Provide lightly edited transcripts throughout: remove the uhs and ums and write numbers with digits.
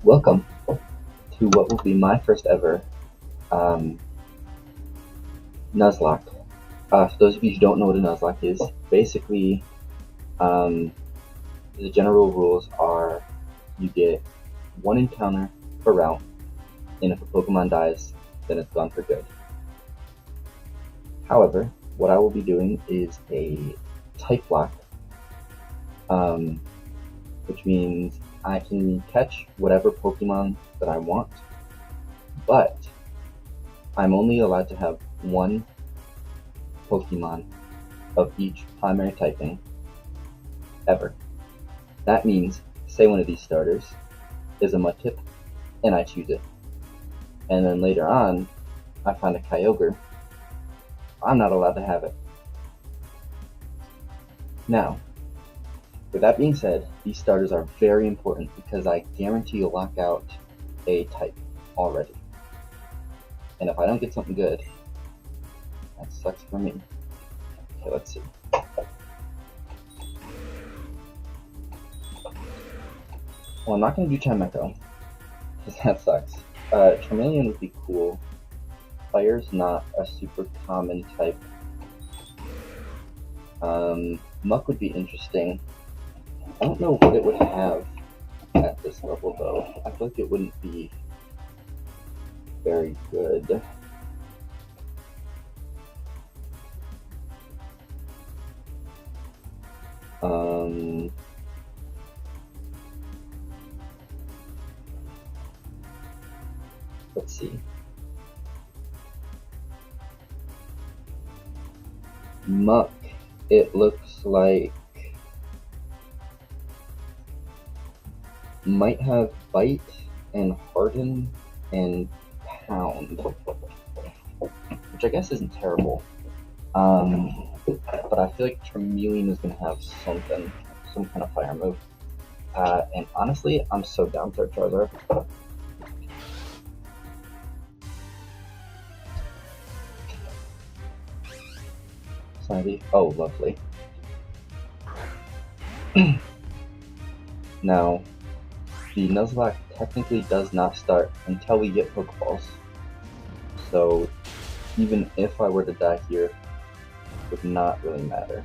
Welcome to what will be my first ever um, Nuzlocke. For those of you who don't know what a Nuzlocke is, basically um, the general rules are you get one encounter per route, and if a Pokemon dies, then it's gone for good. However, what I will be doing is a Typelocke, um, which means I can catch whatever Pokemon that I want, but I'm only allowed to have one Pokemon of each primary typing ever. That means, say one of these starters is a Mudkip, and I choose it. And then later on, I find a Kyogre. I'm not allowed to have it. Now, with that being said, these starters are very important because I guarantee you'll lock out a type already. And if I don't get something good, that sucks for me. Okay, let's see. Well, I'm not going to do Chimecho, because that sucks. Charmeleon would be cool. Fire's not a super common type. Muck would be interesting. I don't know what it would have at this level, though. I feel like it wouldn't be very good. Let's see. Muck, it looks like might have Bite and Harden and Pound, which I guess isn't terrible. But I feel like Charmeleon is going to have something, some kind of fire move. And honestly, I'm so down for Charizard. Sandy. Oh, lovely. Now, the Nuzlocke technically does not start until we get Pokeballs. So, even if I were to die here, it would not really matter.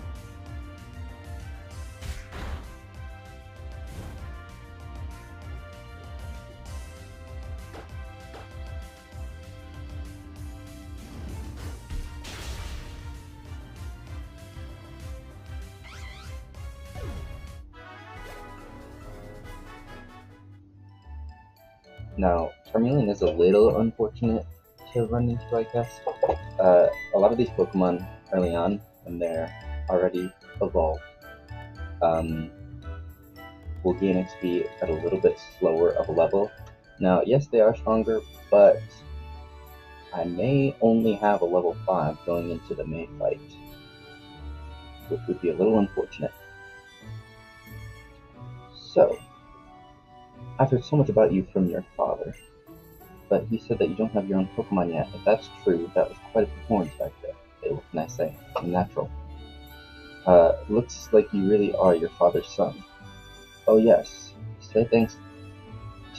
Now, Charmeleon is a little unfortunate to run into, I guess. A lot of these Pokemon early on, when they're already evolved, will gain XP at a little bit slower of a level. Now, yes, they are stronger, but I may only have a level 5 going into the May fight, which would be a little unfortunate. So, I've heard so much about you from your father, but he said that you don't have your own Pokemon yet. If that's true, that was quite a performance back there. Hey, what can I say? I'm natural. Looks like you really are your father's son. Oh yes. To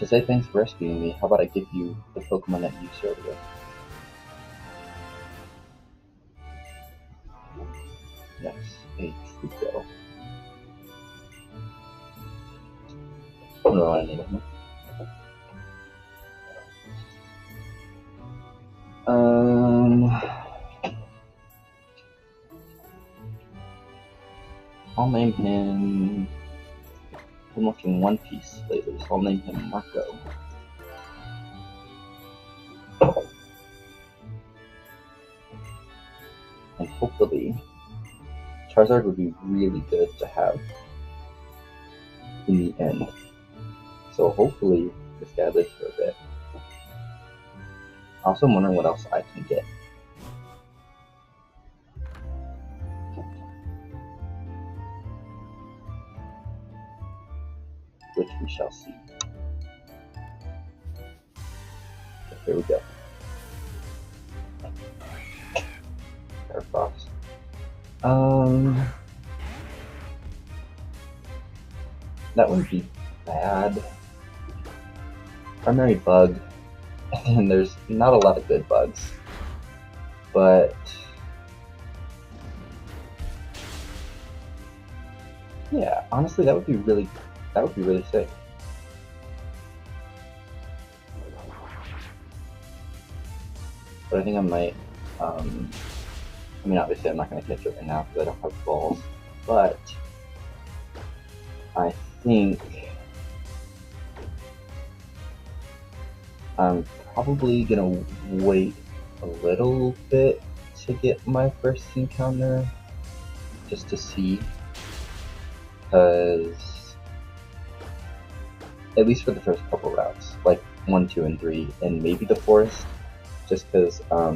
say thanks for rescuing me, how about I give you the Pokemon that you served with? Yes, a Truco. No, I need him. I'll name him. I'm watching One Piece lately, so I'll name him Marco. And hopefully, Charizard would be really good to have in the end. So hopefully, this guy lives for a bit. Also, I'm wondering what else I can get. Which we shall see. Okay, here we go. Airfox. That wouldn't be bad. primary bug, and there's not a lot of good bugs, but yeah, honestly, that would be really sick. But I think I might. I mean, obviously, I'm not going to catch it right now because I don't have balls. But I think I'm probably going to wait a little bit to get my first encounter, just to see, because at least for the first couple routes, like 1, 2, and 3, and maybe the forest, just because, I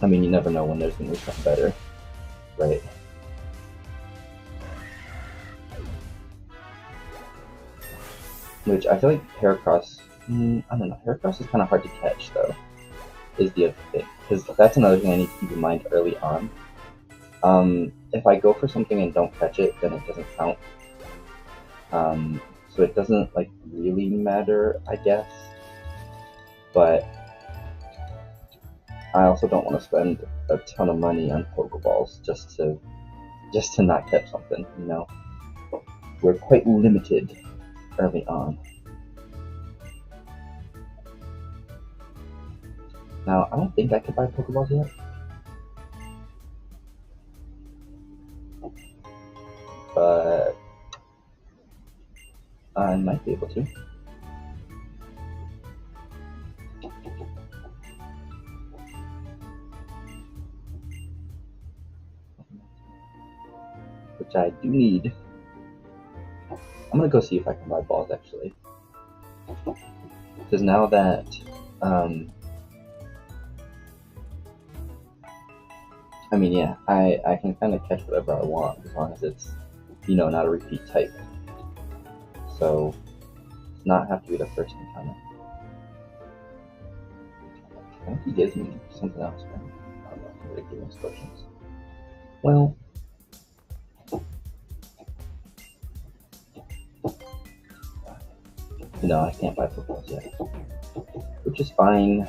mean, you never know when there's going to be something better, right? Which I feel like Heracross, I don't know, Heracross is kind of hard to catch, though, is the other thing, because that's another thing I need to keep in mind early on. If I go for something and don't catch it, then it doesn't count. So it doesn't, like, really matter, I guess. But I also don't want to spend a ton of money on Pokeballs just to not catch something, you know? We're quite limited early on. Now, I don't think I could buy Pokeballs yet. But I might be able to. Which I do need. I'm gonna go see if I can buy balls, actually. Because now that, I mean, yeah, I can kind of catch whatever I want, as long as it's, you know, not a repeat type. So, does not have to be the first encounter. I think he gives me something else, right? I don't know if he really gives me instructions. Well, no, I can't buy Pokeballs yet. Which is fine.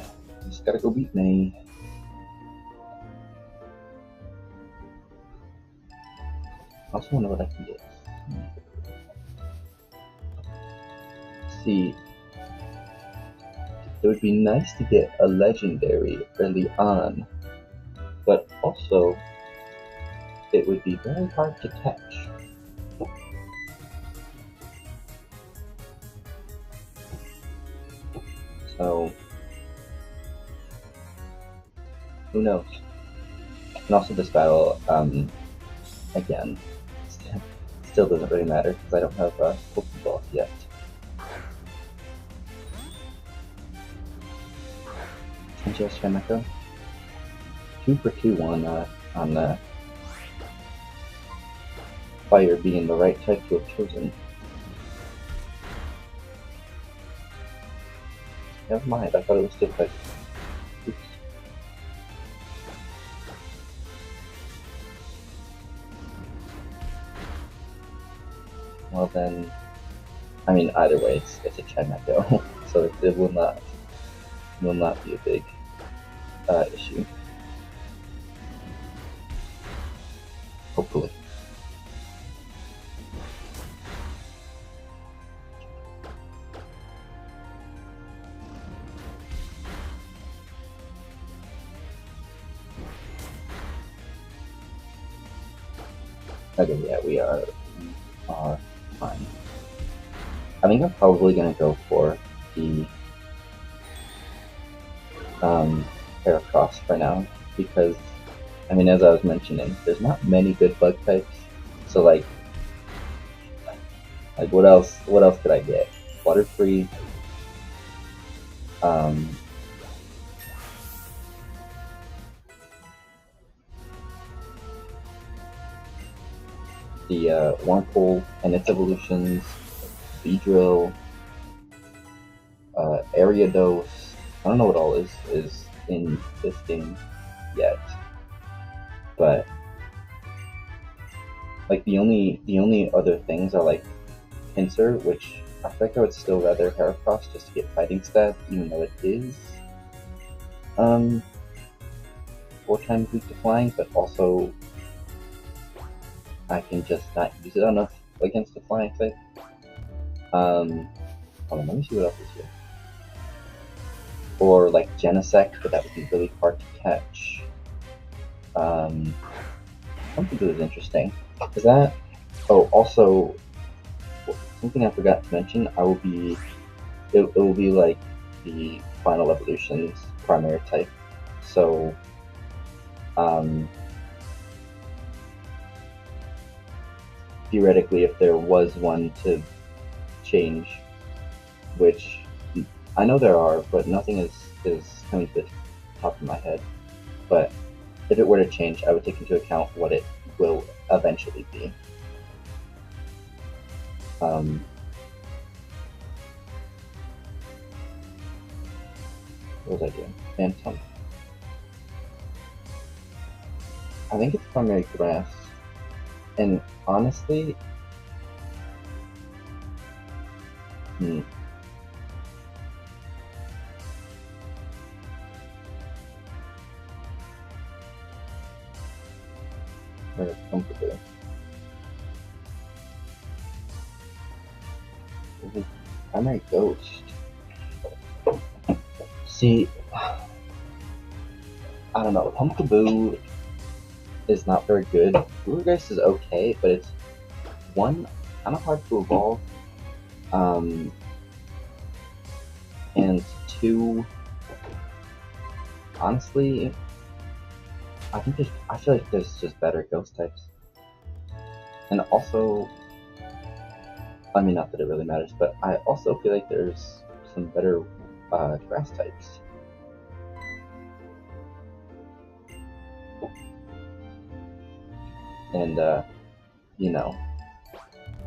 Just gotta go beat May. I also wonder what I can get. See, it would be nice to get a legendary early on, but also it would be very hard to catch. So, who knows? And also this battle, again, still doesn't really matter because I don't have Pokeballs yet. And just Shameko. 2 for 2 on Fire being the right type to have chosen. Never mind, I thought it was still type. Oops. Well then, I mean, either way, it's a Chimecho, so it will not be a big issue. Hopefully. Okay, yeah, we are fine. I think I'm probably gonna go for the Heracross for now, because, I mean, as I was mentioning, there's not many good bug types, so like what else could I get? Water-free, the Wurmple and its evolutions, Beedrill, Ariados. I don't know what all is in this game yet, but like the only other things are like Pinsir, which I feel like I would still rather Heracross just to get fighting stats, even though it is 4 times weak to flying, but also I can just not use it enough against the flying type. Hold on, let me see what else is here. Or like Genesect, but that would be really hard to catch. Something that is interesting. Is that? Oh, also, something I forgot to mention. It will be like the final evolution's primary type. So, theoretically, if there was one to change, which I know there are, but nothing is coming to the top of my head. But if it were to change, I would take into account what it will eventually be. What was I doing? Phantom. I think it's primary grass. And honestly, very comfortable. Primary ghost. See, I don't know. Pumpkaboo is not very good. Bluegrass is okay, but it's one, kind of hard to evolve, and two, honestly, I feel like there's just better ghost types, and also, I mean, not that it really matters, but I also feel like there's some better grass types. And, you know,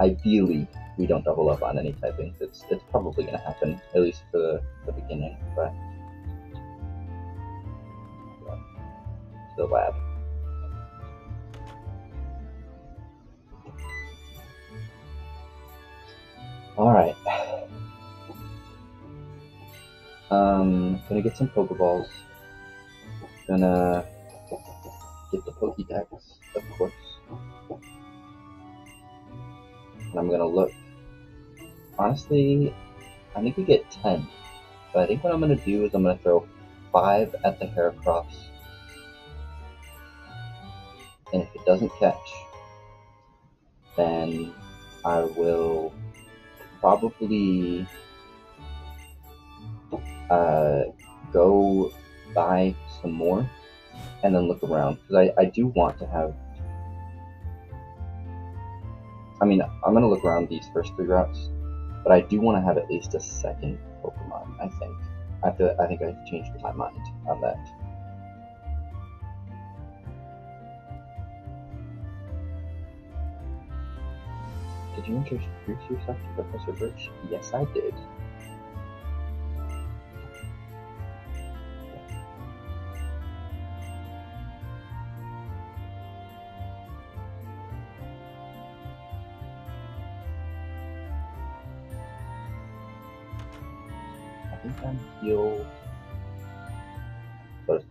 ideally, we don't double up on any typing. It's probably going to happen, at least for the beginning, but the lab. Alright. Gonna get some Pokeballs. Gonna get the Pokédex, of course. And I'm gonna look. Honestly, I think we get 10. But I think what I'm gonna do is I'm gonna throw 5 at the Heracross. And if it doesn't catch, then I will probably go buy some more and then look around, because I do want to have, I mean, I'm going to look around these first 3 routes, but I do want to have at least a second Pokemon, I think. I think I've changed my mind on that. Did you introduce yourself to Professor Birch? Yes, I did. I think I'm healed. Okay,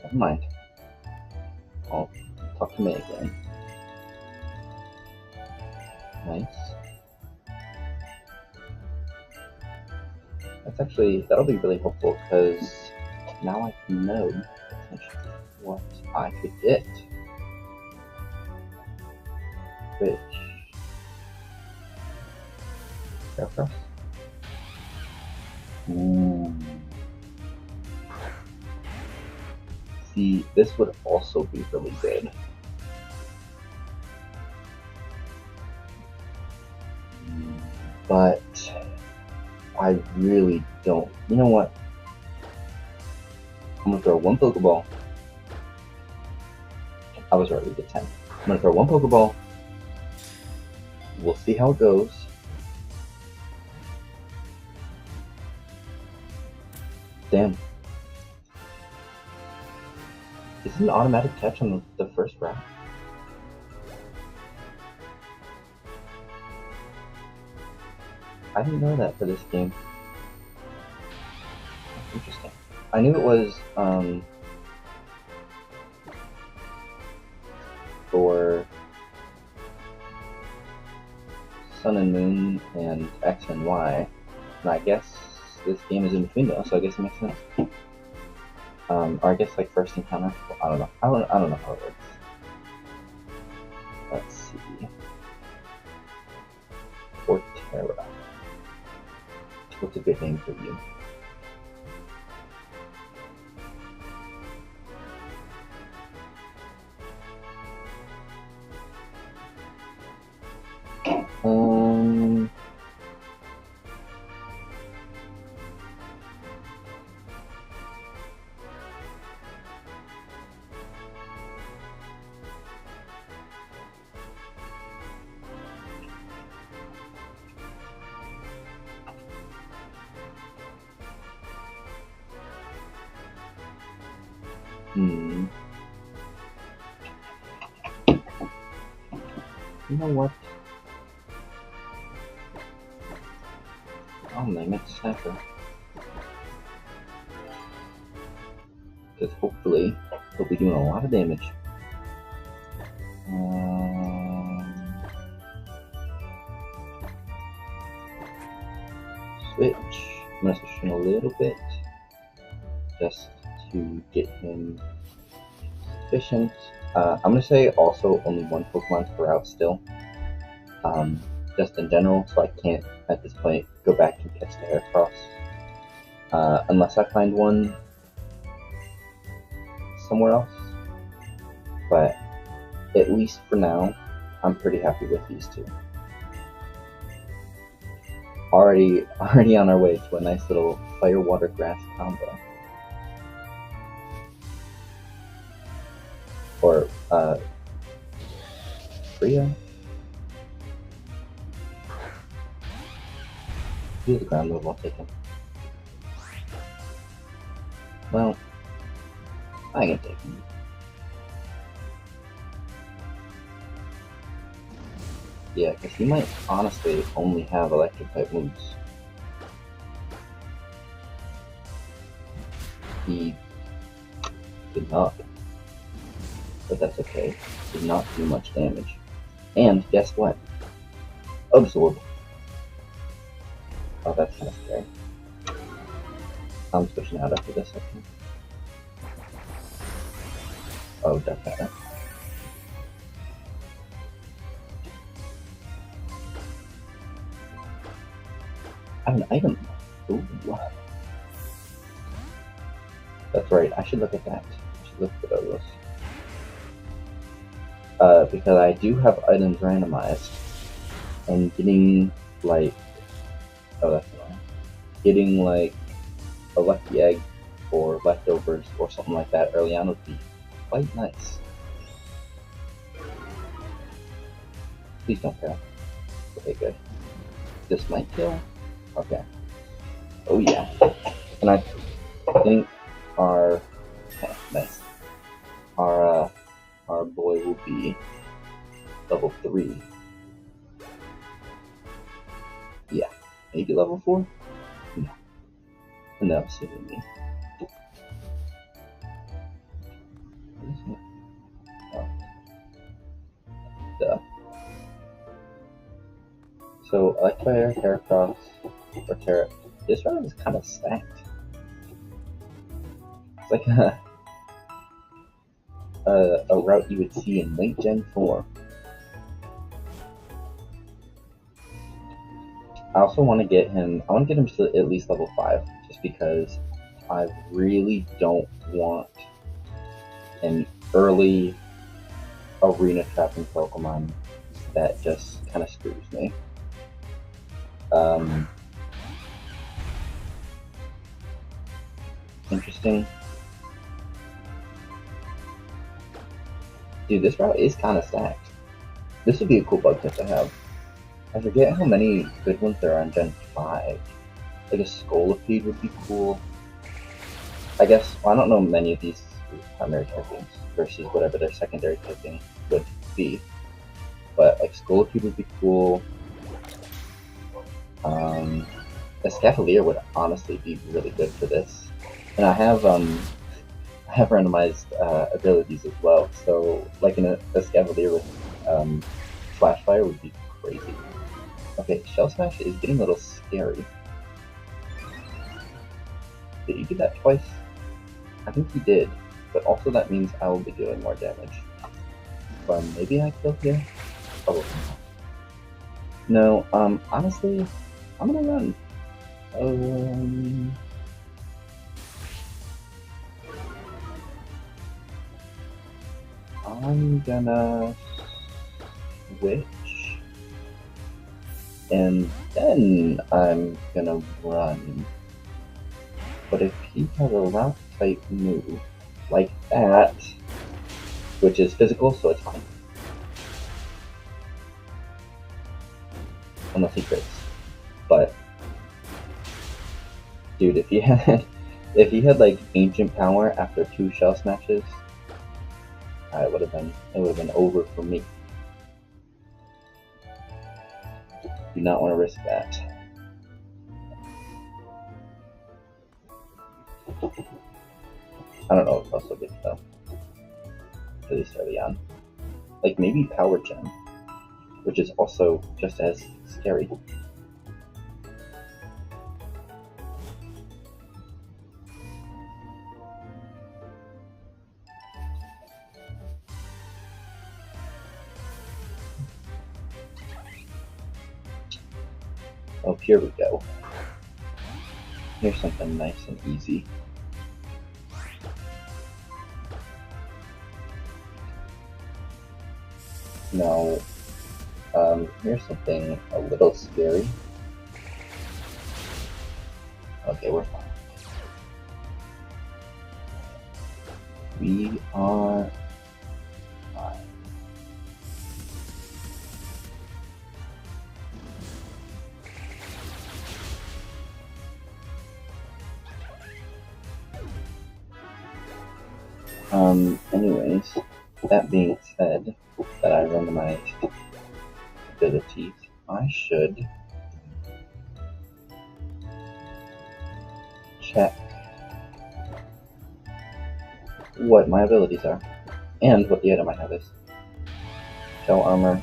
never mind. I'll talk to May again. Nice. That'll be really helpful, because now I can know potentially what I could get. Which, Heracross? See, this would also be really good. But I really don't. You know what? I'm gonna throw 1 Pokeball. I was right, we get 10. I'm gonna throw 1 Pokeball. We'll see how it goes. Damn. Is it an automatic catch on the first round? I didn't know that for this game. Interesting. I knew it was for Sun and Moon and X and Y, and I guess this game is in between those, so I guess it makes sense. Or I guess like first encounter. I don't know. I don't know how it works. Let's see. Portera. What's a good name for you? You know what? I'll name it Sniper. Because hopefully he'll be doing a lot of damage. Switch. I'm gonna switch him a little bit just to get him sufficient. I'm gonna say also only one Pokemon per route still. Just in general, so I can't at this point go back and catch the Heracross. Unless I find one somewhere else. But at least for now, I'm pretty happy with these two. Already on our way to a nice little fire water grass combo. Or Freya. Do the ground move, I'll take him. Well, I can take him. Yeah, because he might honestly only have electric type moves. He did not, but that's okay. Did not do much damage. And guess what? Absorb. Oh, that's kind of scary. I'm switching out after this, I think. Oh, definitely. I have an item. Ooh. That's right, I should look at that. I should look for those. Because I do have items randomized, and getting, like, oh, that's annoying. Getting, like, a lucky egg or leftovers or something like that early on would be quite nice. Please don't fail. Okay, good. This might kill? Okay. Oh yeah. And I think our nice. Our boy will be level 3. Yeah. Maybe level 4? No. No, silly me. Oh. Duh. So Electrifire, Heracross, or Terra. This round is kind of stacked. It's like a route you would see in late Gen 4. I also want to get him. I want to get him to at least level 5, just because I really don't want an early arena trapping Pokemon that just kind of screws me. Interesting. Dude, this route is kind of stacked. This would be a cool bug tip to have. I forget how many good ones there are on Gen 5. Like a Scolipede would be cool. I guess, well, I don't know many of these primary typings versus whatever their secondary typing would be. But like Scolipede would be cool. A Scavalier would honestly be really good for this, and I have randomized abilities as well. So like a Scavalier with Flash Fire would be crazy. Okay, Shell Smash is getting a little scary. Did you do that twice? I think he did, but also that means I will be doing more damage. But maybe I kill here? Probably not. No, honestly, I'm gonna run. I'm gonna switch, and then I'm gonna run. But if he has a rock type move like that, which is physical, so it's fine. Unless he crits. But dude, if he had like ancient power after 2 shell smashes, it would have been over for me. Do not want to risk that. I don't know if I'll still get though. Really early on. Like maybe Power Gem, which is also just as scary. Oh, here we go. Here's something nice and easy. Now, here's something a little scary. Okay, we're fine. We are fine. Anyways, that being said, that I randomized abilities, I should check what my abilities are and what the item I have is. Shell armor.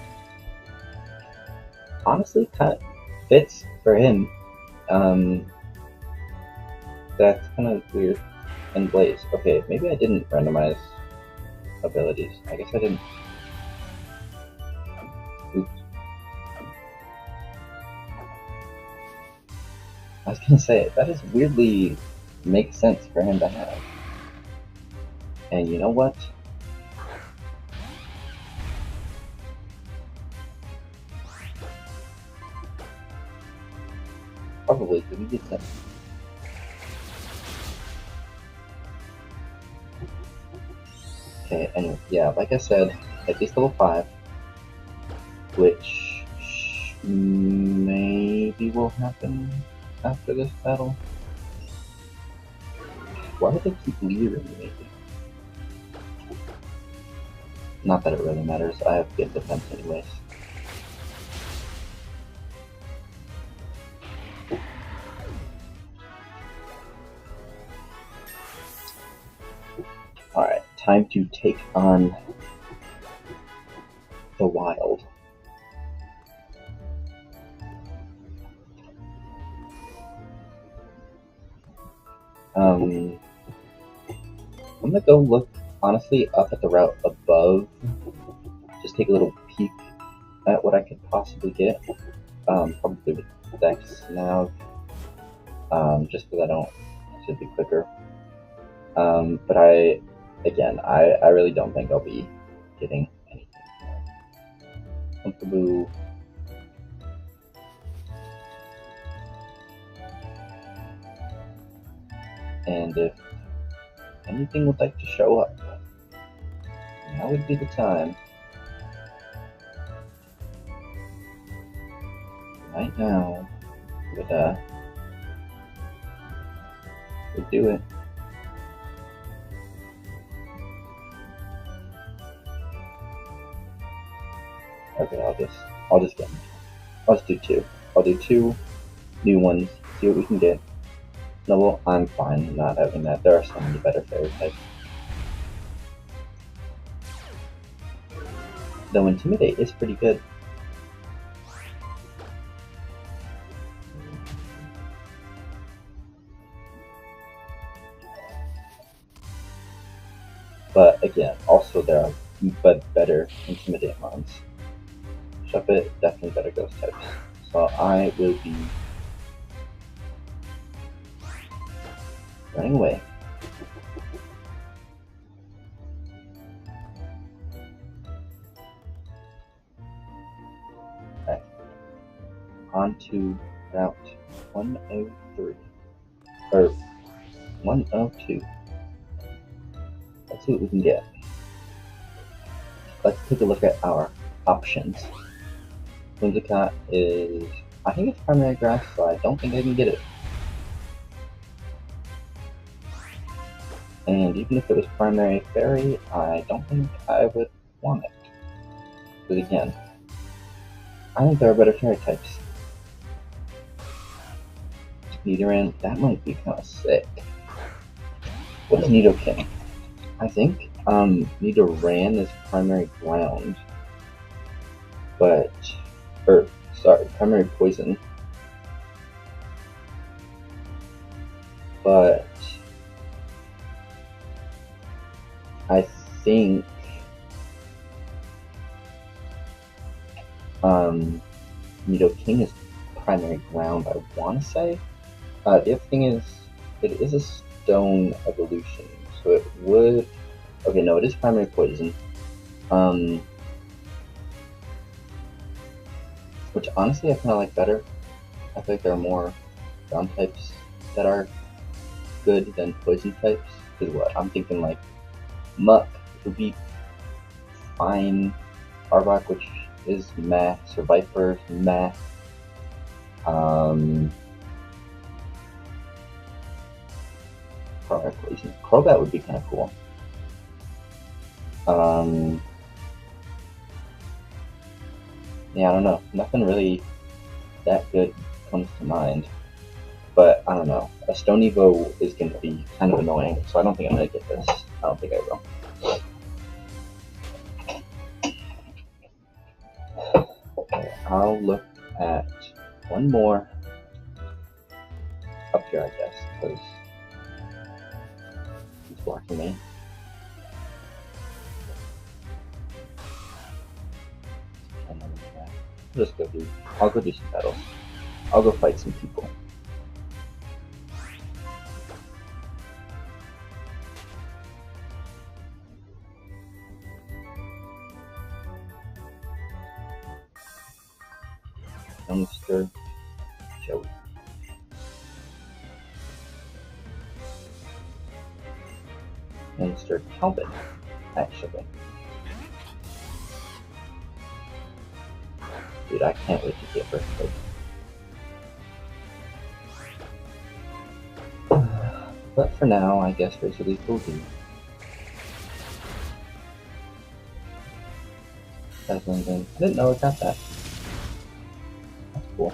Honestly, kind of fits for him. That's kind of weird. And Blaze. Okay, maybe I didn't randomize abilities. I guess I didn't. Oops. I was gonna say, that is weirdly makes sense for him to have. And you know what? Probably because he gets that. Okay, anyway, yeah, like I said, at least level 5, which maybe will happen after this battle. Why do they keep leering me? Not that it really matters, I have good defense anyways. Alright, time to take on the wild. I'm gonna go look, honestly, up at the route above. Just take a little peek at what I could possibly get. Probably with Dex now. Just because it should be quicker. But I really don't think I'll be getting anything. Pumpkaboo. And if anything would like to show up, now would be the time. Right now, would do it. Okay, I'll just do 2. I'll do 2, new ones, see what we can get. No, well, I'm fine not having that. There are so many better fairy types. Though Intimidate is pretty good. But again, also there are better Intimidate mons. Shuppet, definitely better ghost types. So I will be running away. Okay. On to Route 103. Or 102. Let's see what we can get. Let's take a look at our options. Whimsicott is, I think it's primary grass, so I don't think I can get it. And even if it was primary fairy, I don't think I would want it. Because again, I think there are better fairy types. Nidoran, that might be kind of sick. What is Nidoking? I think Nidoran is primary ground. But, primary poison. But I think Nidoking is primary ground, I want to say. The other thing is, it is a stone evolution, so it would... Okay, no, it is primary poison. Which honestly I kind of like better. I feel like there are more ground types that are good than poison types. Because what? I'm thinking like Muck would be fine. Arbok, which is meh. Survivor, meh. Poison. Crobat would be kind of cool. Yeah, I don't know. Nothing really that good comes to mind. But I don't know. A Stone Evo is going to be kind of annoying, so I don't think I'm going to get this. I don't think I will. Okay, I'll look at one more up here, I guess, because he's blocking me. I'll go do some battles. I'll go fight some people. Youngster Joey. Youngster Calvin, actually. Dude, I can't wait to get birthday. But for now, I guess Razor Leaf will do. That's one thing. I didn't know it got that. That's cool.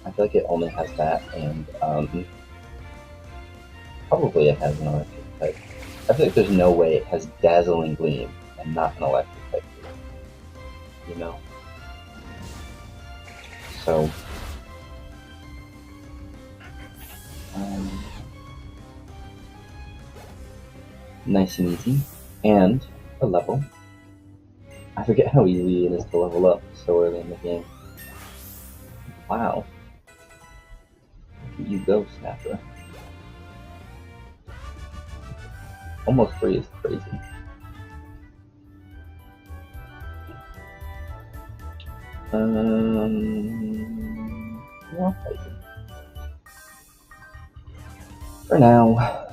I feel like it only has that, and probably it has an electric type. I feel like there's no way it has Dazzling Gleam and not an electric type. You know? So, nice and easy, and a level. I forget how easy it is to level up so early in the game. Wow. Look at you go, Snapper. Almost 3 is crazy. More crazy. For now.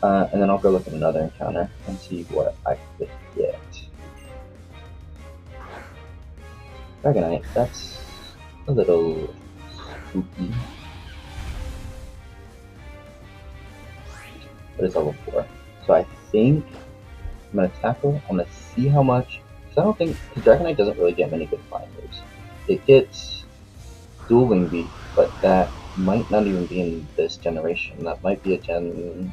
And then I'll go look at another encounter and see what I could get. Dragonite, that's a little spooky. But it's level 4. So I think I'm going to tackle, I'm going to see how much I don't think Dragonite doesn't really get many good flying moves. It gets Dual Wing Beat, but that might not even be in this generation. That might be a Gen.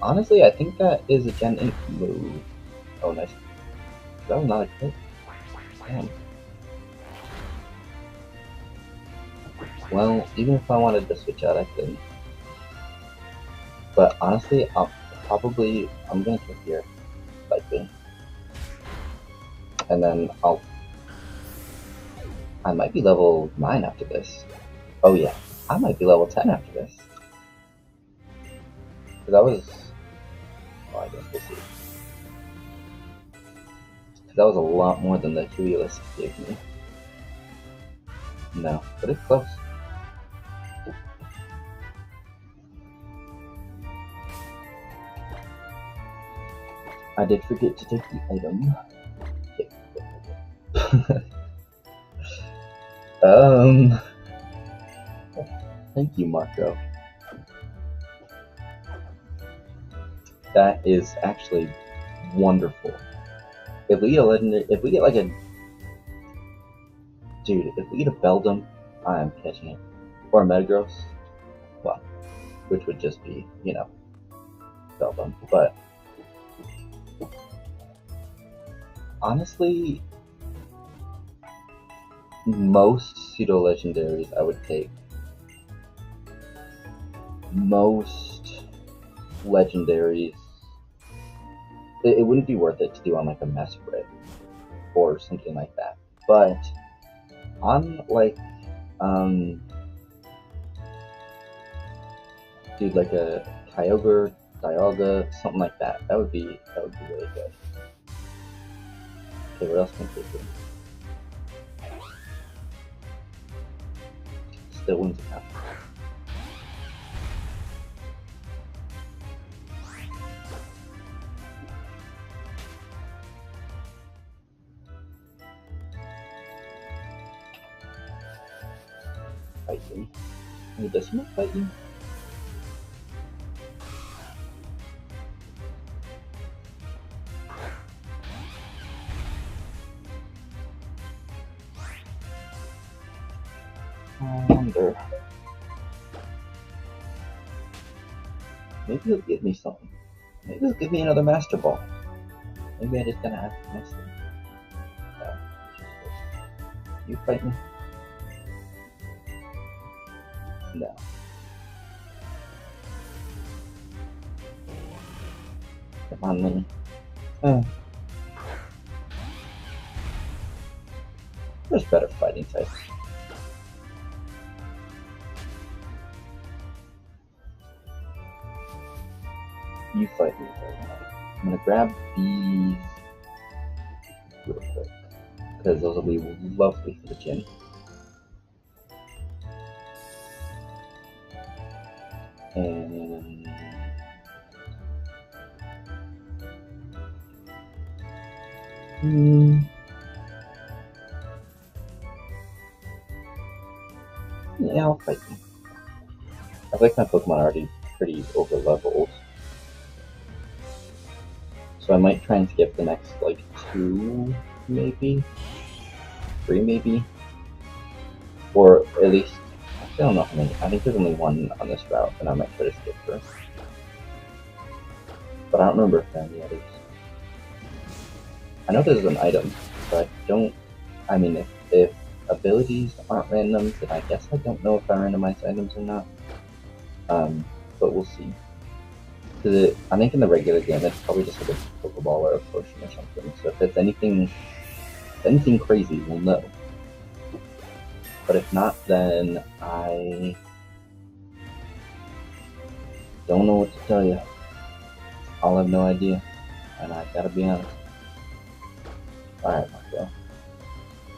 Honestly, I think that is a Gen 8 move. Oh, nice. That was not a crit. Damn. Well, even if I wanted to switch out, I could. But honestly, I'm gonna kick here, likely. And then I might be level 9 after this. Oh yeah, I might be level 10 after this. That was, oh, I guess we'll see. That was a lot more than the Helios gave me. No, but it's close. I did forget to take the item. Thank you, Marco. That is actually wonderful. If we get a legendary, if we get like a, dude, if we get a Beldum, I am catching it. Or a Metagross, well, which would just be, you know, Beldum. But honestly, most pseudo legendaries I would take. Most legendaries, it wouldn't be worth it to do on like a Mesprit or something like that. But on like, dude, like a Kyogre, Dialga, something like that. That would be really good. Okay, what else can I take here? Still wins account. Fight me. Does he not fight you? I wonder. Maybe he'll give me something. Maybe he'll give me another Master Ball. Maybe I just gotta ask next time. You fight me? No. Come on, Minnie. There's better fighting types. You fight me right now. I'm gonna grab these real quick, because those will be lovely for the gym. And yeah, I'll fight you. I like my Pokemon already pretty over leveled, so I might try and skip the next like 2, maybe 3, maybe, or at least I don't know how many. I think there's only 1 on this route, and I might try to skip her. But I don't remember if there are any others. I know there's an item, but I don't. I mean, if abilities aren't random, then I guess I don't know if I randomize items or not. But we'll see. Because I think in the regular game, it's probably just like a Pokeball or a potion or something. So if it's anything crazy, we'll know. But if not, then I don't know what to tell you. I'll have no idea, and I gotta be honest. Alright, Marco.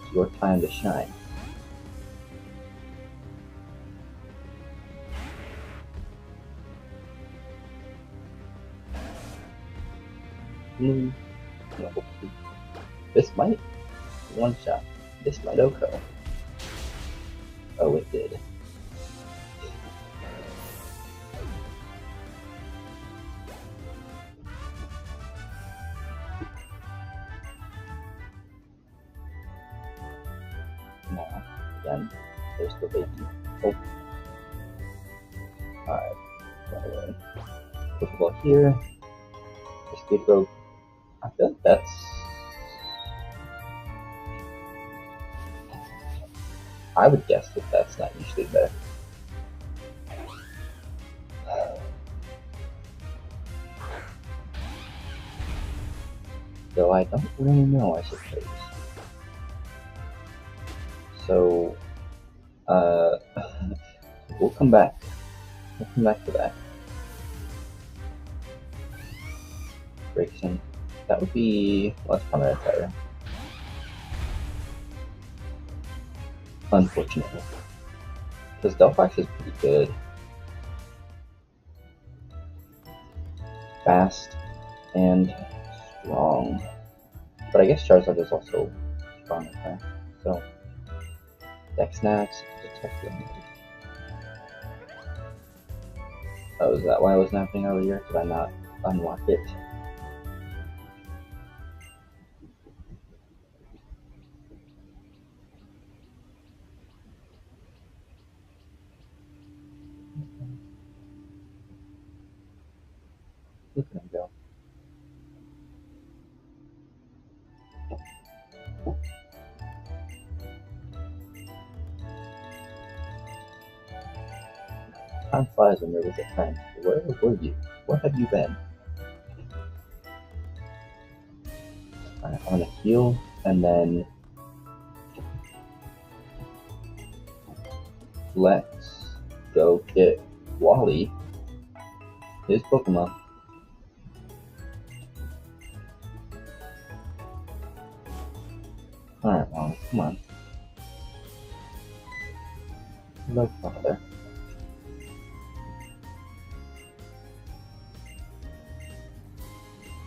It's your time to shine. No. This might one shot. This might OHKO. Oh, it did. Now, again, there's the baby. Oh. Alright, right away. Pokeball here. Escape rope. I feel like that's... I would guess that that's not usually there. Though I don't really know, I suppose. So, we'll come back. We'll come back to that. Breaks in. That would be... well, that's Permanent Tire. Unfortunately. Because Delphox is pretty good. Fast and strong. But I guess Charizard is also strong and fast. So, Dex Snaps, Detect Them. Oh, is that why it wasn't happening earlier? Did I not unlock it? Look at him go. Time flies when you're with a friend. Where were you? Where have you been? Alright, I'm gonna heal, and then let's go get Wally, his Pokemon. Alright, Wally, come on. Hello, father.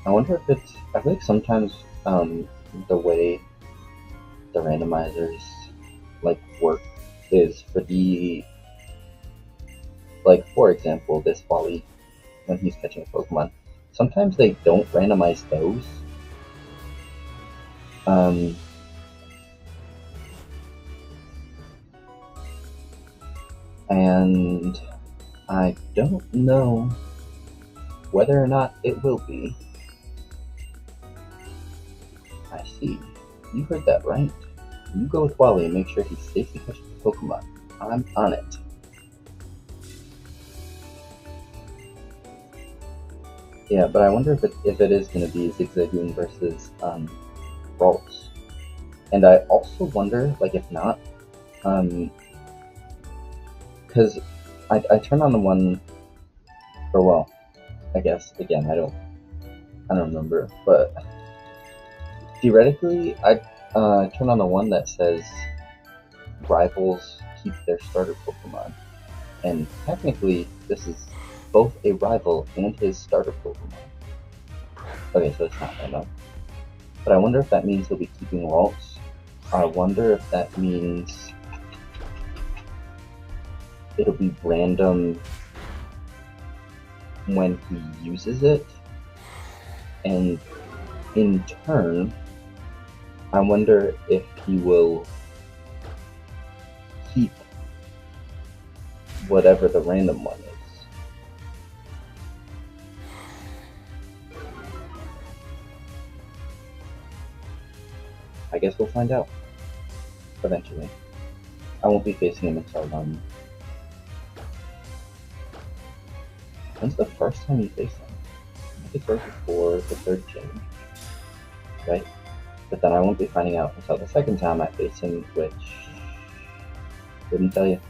I wonder if it's... I think sometimes the way the randomizers like work is for the... like, for example, this Wally, when he's catching a Pokemon, sometimes they don't randomize those. And I don't know whether or not it will be. I see. You heard that right. You go with Wally and make sure he safely catches the Pokemon. I'm on it. Yeah, but I wonder if it is going to be Zigzagoon versus Ralts. And I also wonder, like, if not, because I turned on the one, or well, I guess again I don't remember, but theoretically I turned on the one that says rivals keep their starter Pokemon, and technically this is both a rival and his starter Pokemon. Okay, so it's not random, but I wonder if that means he'll be keeping Ralts. I wonder if that means it'll be random when he uses it, and in turn, I wonder if he will keep whatever the random one is. I guess we'll find out eventually. I won't be facing him until when's the first time you face him? I think it's right before the third gym, right? But then I won't be finding out until the second time I face him, which couldn't tell you.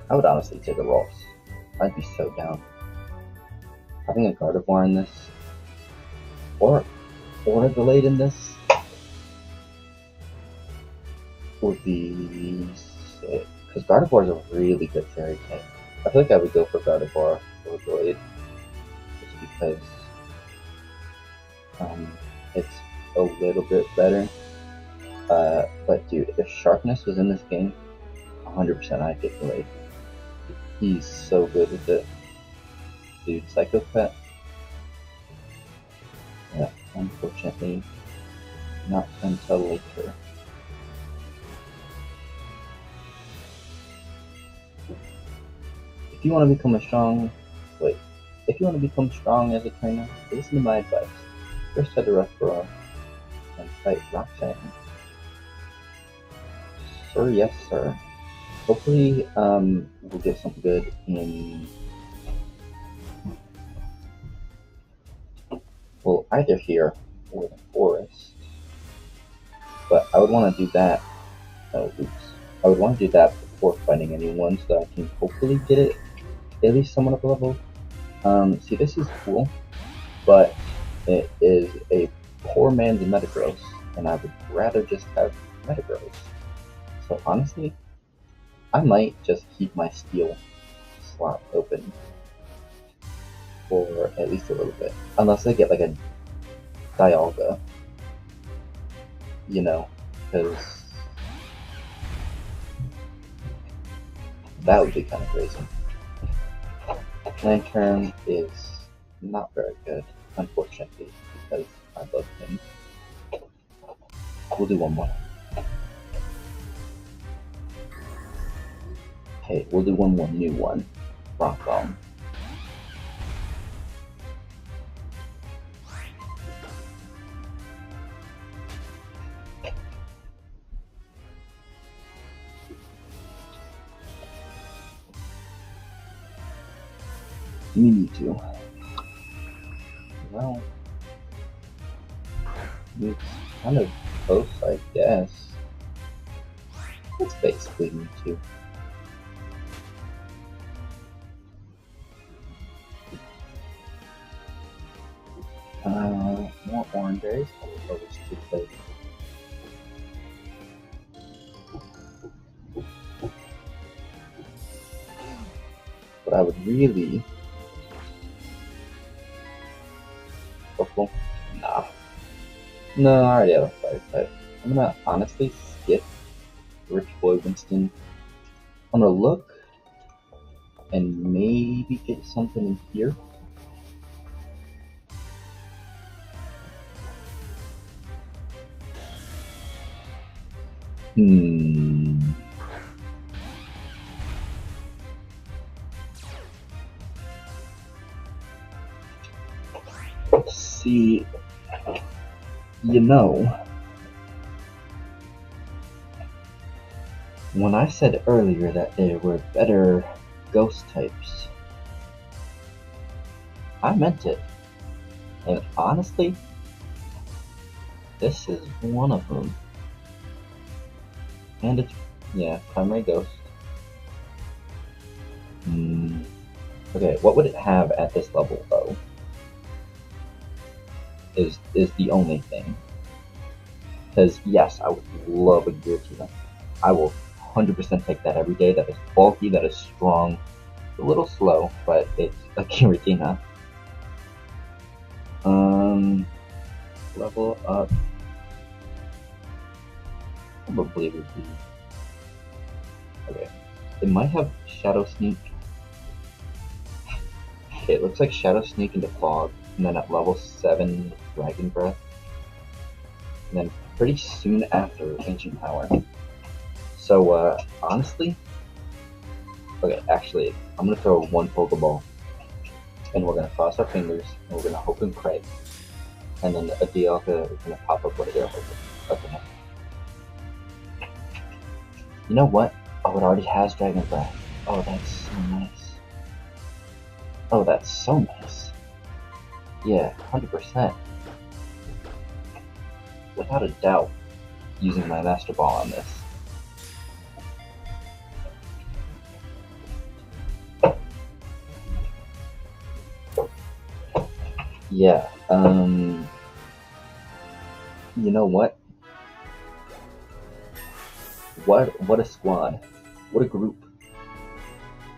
I would honestly take a Rolls. I'd be so down. Having a Gardevoir in this, or a Delayed in this, would be sick. Because Gardevoir is a really good fairy type. I feel like I would go for Gardevoir or Delayed, just because it's a little bit better. But dude, if Sharpness was in this game, 100% I'd get Delayed. He's so good with it. Dude, Psychopath. Yeah, unfortunately, not until later. If you want to become if you want to become strong as a trainer, listen to my advice. First head to Rough and fight Roxanne. Sir, yes, sir. Hopefully, we'll get something good in, well, either here or the forest. But I would want to do that. Oh, oops. I would want to do that before fighting anyone so that I can hopefully get it at least somewhat of a level. See, this is cool, but it is a poor man's Metagross, and I would rather just have Metagross. So honestly, I might just keep my Steel slot open for at least a little bit, unless I get like a Dialga, you know, because that would be kind of crazy. Lantern is not very good, unfortunately, because I love him. We'll do one more. Okay, we'll do one more new one. Rock Bomb. Mewtwo. Well, it's kind of close, I guess. It's basically Mewtwo. More orange berries. Oh, it's too late. But I would really... Purple? Nah. No, I already have a fire type. I'm gonna honestly skip Rich Boy Winston. I'm gonna look and maybe get something in here. See, you know, when I said earlier that there were better ghost types, I meant it. And honestly, this is one of them. And it's, yeah, primary ghost. Okay, what would it have at this level, though? Is the only thing. Because, yes, I would love a Giratina. I will 100% take that every day. That is bulky, that is strong. A little slow, but it's a Giratina. Level up. Probably would be. Okay. It might have Shadow Sneak. Okay, it looks like Shadow Sneak into Fog, and then at level 7, Dragon Breath. And then pretty soon after, Ancient Power. So, honestly, okay, actually, I'm gonna throw one Pokeball, and we're gonna cross our fingers, and we're gonna hope and pray. And then a Dialga is gonna pop up what they're hoping. Okay. You know what? Oh, it already has Dragon Breath. Oh, that's so nice. Oh, that's so nice. Yeah, 100%. Without a doubt, using my Master Ball on this. Yeah, you know what? What a squad. What a group.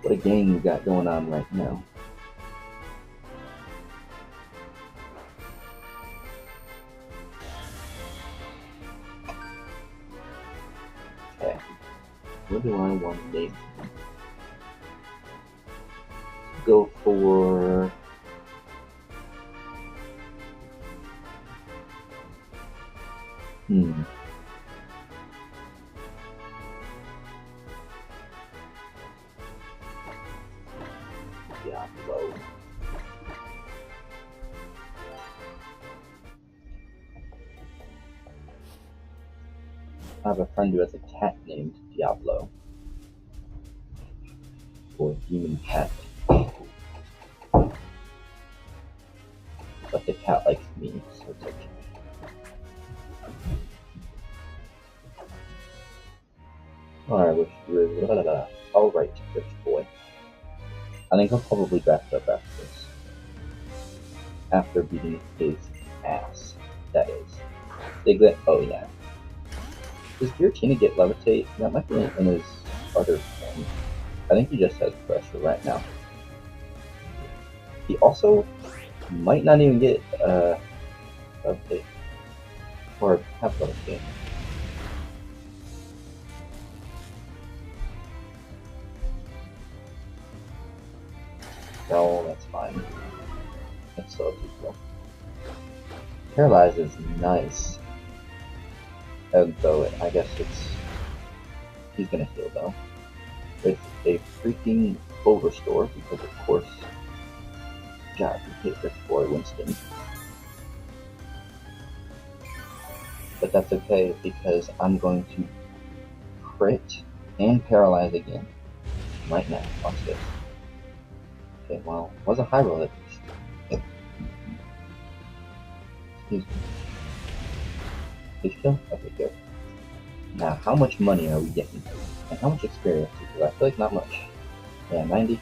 What a gang we got going on right now. Okay. What do I want to name? go for... Diablo. I have a friend who has a cat named Diablo. Or human cat. But the cat likes me, so it's okay. Alright, alright, rich boy. I think I'll probably draft up after this. After beating his ass, that is. Diglett, oh yeah. Does Giratina get Levitate? That might be in his other form. I think he just has Pressure right now. He also might not even get Levitate. Or have Levitate. No, that's fine. That's so equal. Paralyze is nice. And though I guess he's gonna heal though. It's a freaking full restore because of course. God, you hate Rich Boy Winston. But that's okay because I'm going to crit and paralyze again. Right now. Watch this. Okay, well, it was a high roll at least. Excuse me. Please kill? Okay, good. Now, how much money are we getting? And how much experience? Because I feel like not much. Yeah, 90.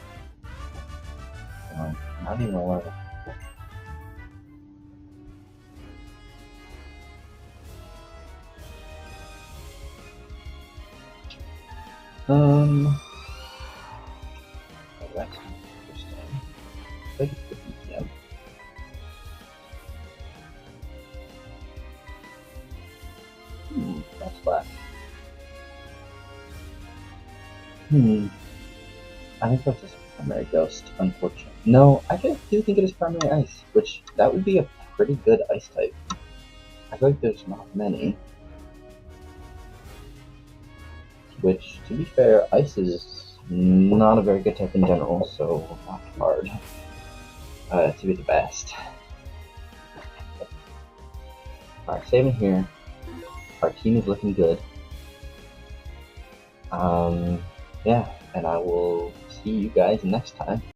Not even 11. Oh, that's interesting. I think it's the BPM. That's flat. I think that's just primary ghost, unfortunately. No, I do think it is primary ice, which that would be a pretty good ice type. I feel like there's not many. Which, to be fair, ice is not a very good type in general, so not hard to be the best. Alright, saving here. Our team is looking good. Yeah, and I will see you guys next time.